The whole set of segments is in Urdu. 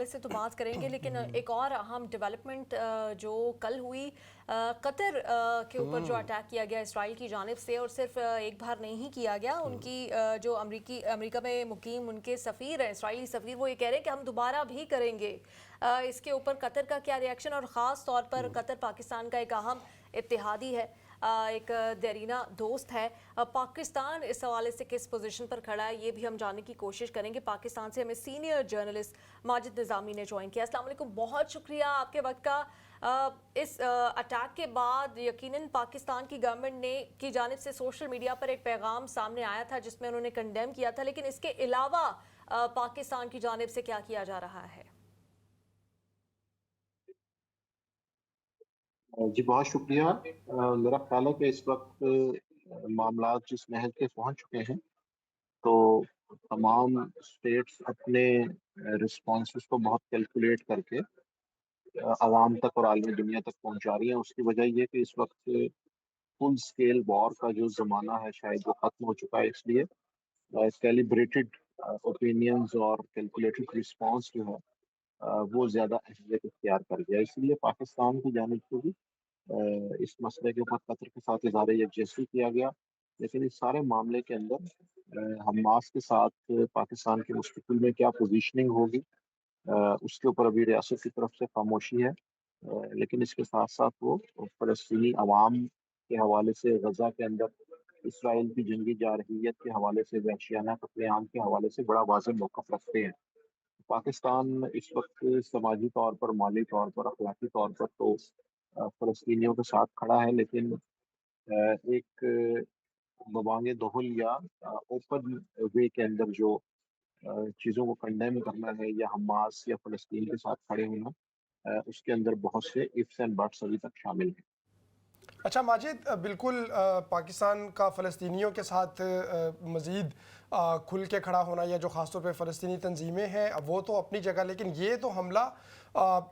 حوالے سے تو بات کریں گے، لیکن ایک اور اہم ڈیولپمنٹ جو کل ہوئی، قطر کے اوپر جو اٹیک کیا گیا اسرائیل کی جانب سے، اور صرف ایک بار نہیں کیا گیا. ان کی جو امریکہ میں مقیم ان کے سفیر ہیں، اسرائیلی سفیر، وہ یہ کہہ رہے ہیں کہ ہم دوبارہ بھی کریں گے. اس کے اوپر قطر کا کیا ریئیکشن؟ اور خاص طور پر قطر پاکستان کا ایک اہم اتحادی ہے، ایک دیرینہ دوست ہے. پاکستان اس حوالے سے کس پوزیشن پر کھڑا ہے، یہ بھی ہم جاننے کی کوشش کریں گے. پاکستان سے ہمیں سینئر جرنلسٹ ماجد نظامی نے جوائن کیا. السلام علیکم، بہت شکریہ آپ کے وقت کا. اس اٹیک کے بعد یقیناً پاکستان کی گورنمنٹ کی جانب سے سوشل میڈیا پر ایک پیغام سامنے آیا تھا جس میں انہوں نے کنڈیم کیا تھا، لیکن اس کے علاوہ پاکستان کی جانب سے کیا کیا جا رہا ہے؟ جی بہت شکریہ. میرا خیال ہے کہ اس وقت معاملات جس محل کے پہنچ چکے ہیں تو تمام اسٹیٹس اپنے رسپانسز کو بہت کیلکولیٹ کر کے عوام تک اور عالمی دنیا تک پہنچا رہی ہیں. اس کی وجہ یہ کہ اس وقت فل اسکیل وار کا جو زمانہ ہے شاید وہ ختم ہو چکا ہے. اس لیے کیلیبریٹڈ اوپینینز اور کیلکولیٹڈ رسپانس جو ہے وہ زیادہ اہمیت اختیار کر گیا. اس لیے پاکستان کی جانب سے بھی اس مسئلے کے اوپر قطر کے ساتھ اظہار یکجہتی کیا گیا. لیکن اس سارے معاملے کے اندر حماس کے ساتھ پاکستان کے مستقبل میں کیا پوزیشننگ ہوگی اس کے اوپر ابھی ریاست کی طرف سے خاموشی ہے. لیکن اس کے ساتھ ساتھ وہ فلسطینی عوام کے حوالے سے، غزہ کے اندر اسرائیل کی جنگی جارحیت کے حوالے سے، وحشیانہ قتل عام کے حوالے سے بڑا واضح موقف رکھتے ہیں. پاکستان اس وقت سماجی طور پر، مالی طور پر، اخلاقی طور پر تو فلسطینیوں کے ساتھ کھڑا ہے، لیکن ایک ببانگ دہل یا اوپن وے کے اندر جو چیزوں کو کنڈیم کرنا ہے یا حماس یا فلسطین کے ساتھ کھڑے ہونا، اس کے اندر بہت سے ifs اینڈ بٹس ابھی تک شامل ہیں. اچھا ماجد، بالکل پاکستان کا فلسطینیوں کے ساتھ مزید کھل کے کھڑا ہونا، یا جو خاص طور پہ فلسطینی تنظیمیں ہیں وہ تو اپنی جگہ، لیکن یہ تو حملہ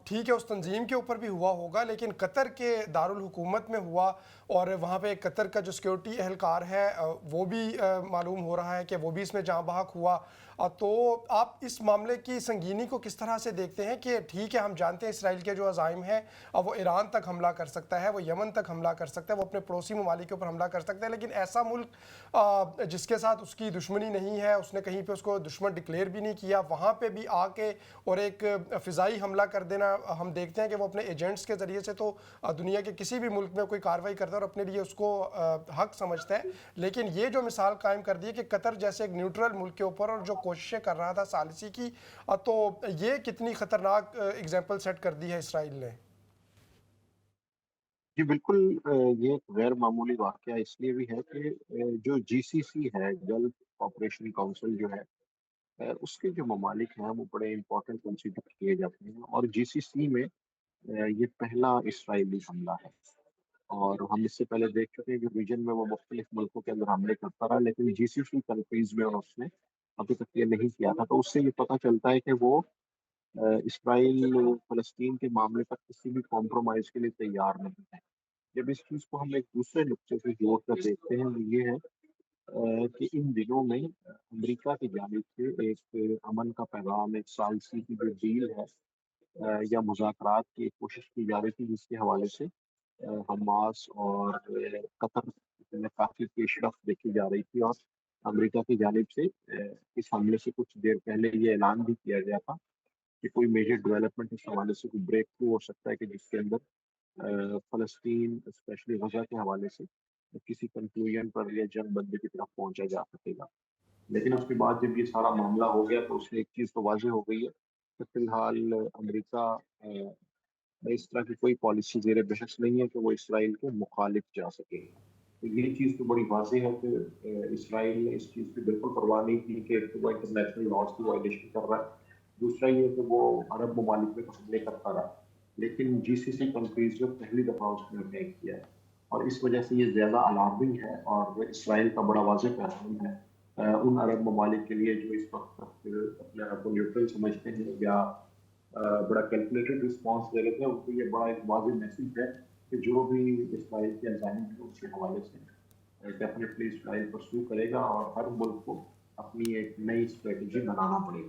ٹھیک ہے اس تنظیم کے اوپر بھی ہوا ہوگا، لیکن قطر کے دارالحکومت میں ہوا، اور وہاں پہ قطر کا جو سیکیورٹی اہلکار ہے وہ بھی معلوم ہو رہا ہے کہ وہ بھی اس میں جاں بحق ہوا. تو آپ اس معاملے کی سنگینی کو کس طرح سے دیکھتے ہیں کہ ٹھیک ہے ہم جانتے ہیں اسرائیل کے جو عزائم ہیں وہ ایران تک حملہ کر سکتا ہے، وہ یمن تک حملہ کر سکتا ہے، وہ اپنے پڑوسی ممالک کے اوپر حملہ کر سکتا ہے، لیکن ایسا ملک جس کے ساتھ اس کی دشمنی نہیں ہے، اس نے کہیں پہ اس کو دشمن ڈکلیئر بھی نہیں کیا، وہاں پہ بھی آ کے اور ایک فضائی حملہ کر دینا، ہم دیکھتے ہیں کہ وہ اپنے ایجنٹس کے ذریعے سے تو دنیا کے کسی بھی ملک میں کوئی کارروائی کرتا ہے اور اپنے لیے اس کو حق سمجھتا ہے، لیکن یہ جو مثال قائم کر دی ہے کہ قطر جیسے ایک نیوٹرل ملک کے اوپر اور جو کوششیں کر رہا تھا ثالثی کی، تو یہ کتنی خطرناک اگزامپل سیٹ کر دی ہے اسرائیل نے؟ جی بالکل. یہ ایک غیر معمولی واقعہ اس لیے بھی ہے کہ جو جی سی سی ہے، گلف کوآپریشن کونسل جو ہے، اس کے جو ممالک ہیں وہ بڑے امپورٹنٹ کنسیڈر کیے جاتے ہیں، اور جی سی سی میں یہ پہلا اسرائیلی حملہ ہے. اور ہم اس سے پہلے دیکھ چکے ہیں کہ ریجن میں وہ مختلف ملکوں کے اندر حملے کرتا رہا، لیکن جی سی سی کنٹریز میں اس نے ابھی تک یہ نہیں کیا تھا. تو اس سے یہ پتہ چلتا ہے کہ وہ اسرائیل فلسطین کے معاملے پر کسی بھی کمپرومائز کے لیے تیار نہیں ہے. جب اس چیز کو ہم ایک دوسرے نقطے سے جوڑ کر دیکھتے ہیں وہ یہ ہے کہ ان دنوں میں امریکہ کی جانب سے ایک امن کا پیغام، ایک ثالثی کی جو ڈیل ہے یا مذاکرات کی ایک کوشش کی جا رہی تھی، جس کے حوالے سے حماس اور قطر میں کافی پیش رفت دیکھی جا رہی تھی. اور امریکہ کی جانب سے اس حملے سے کچھ دیر پہلے یہ اعلان بھی کیا گیا تھا کہ کوئی میجر ڈیولپمنٹ اس حوالے سے کوئی بریک تھرو ہو سکتا ہے کہ جس کے اندر فلسطین اسپیشلی غزہ کے حوالے سے کسی کنکلوژن پر یا جنگ بندی کی طرف پہنچا جا سکے گا. لیکن اس کے بعد جب یہ سارا معاملہ ہو گیا تو اس سے ایک چیز تو واضح ہو گئی ہے کہ فی الحال امریکہ میں اس طرح کی کوئی پالیسی زیر بحث نہیں ہے کہ وہ اسرائیل کے مخالف جا سکے. تو یہ چیز تو بڑی واضح ہے کہ اسرائیل نے اس چیز کی بالکل پرواہ نہیں کی کہ وہ انٹرنیشنل لاز کی وائلیشن کر رہا ہے. دوسرا یہ کہ وہ عرب ممالک میں حملے کرتا رہا، لیکن جی سی سی کنٹریز جو پہلی دفعہ اس نے اٹیک کیا ہے، اور اس وجہ سے یہ زیادہ الارمنگ ہے. اور اسرائیل کا بڑا واضح پیغام ہے ان عرب ممالک کے لیے جو اس وقت اپنے آپ کو نیوٹرل سمجھتے ہیں یا بڑا کیلکولیٹڈ رسپانس دے رہے تھے، ان کو یہ بڑا ایک واضح میسج ہے کہ جو بھی اسرائیل کے عزائم ہیں اس کے حوالے سے ڈیفینیٹلی اسرائیل پرسو کرے گا، اور ہر ملک کو اپنی ایک نئی اسٹریٹجی بنانا پڑے گی.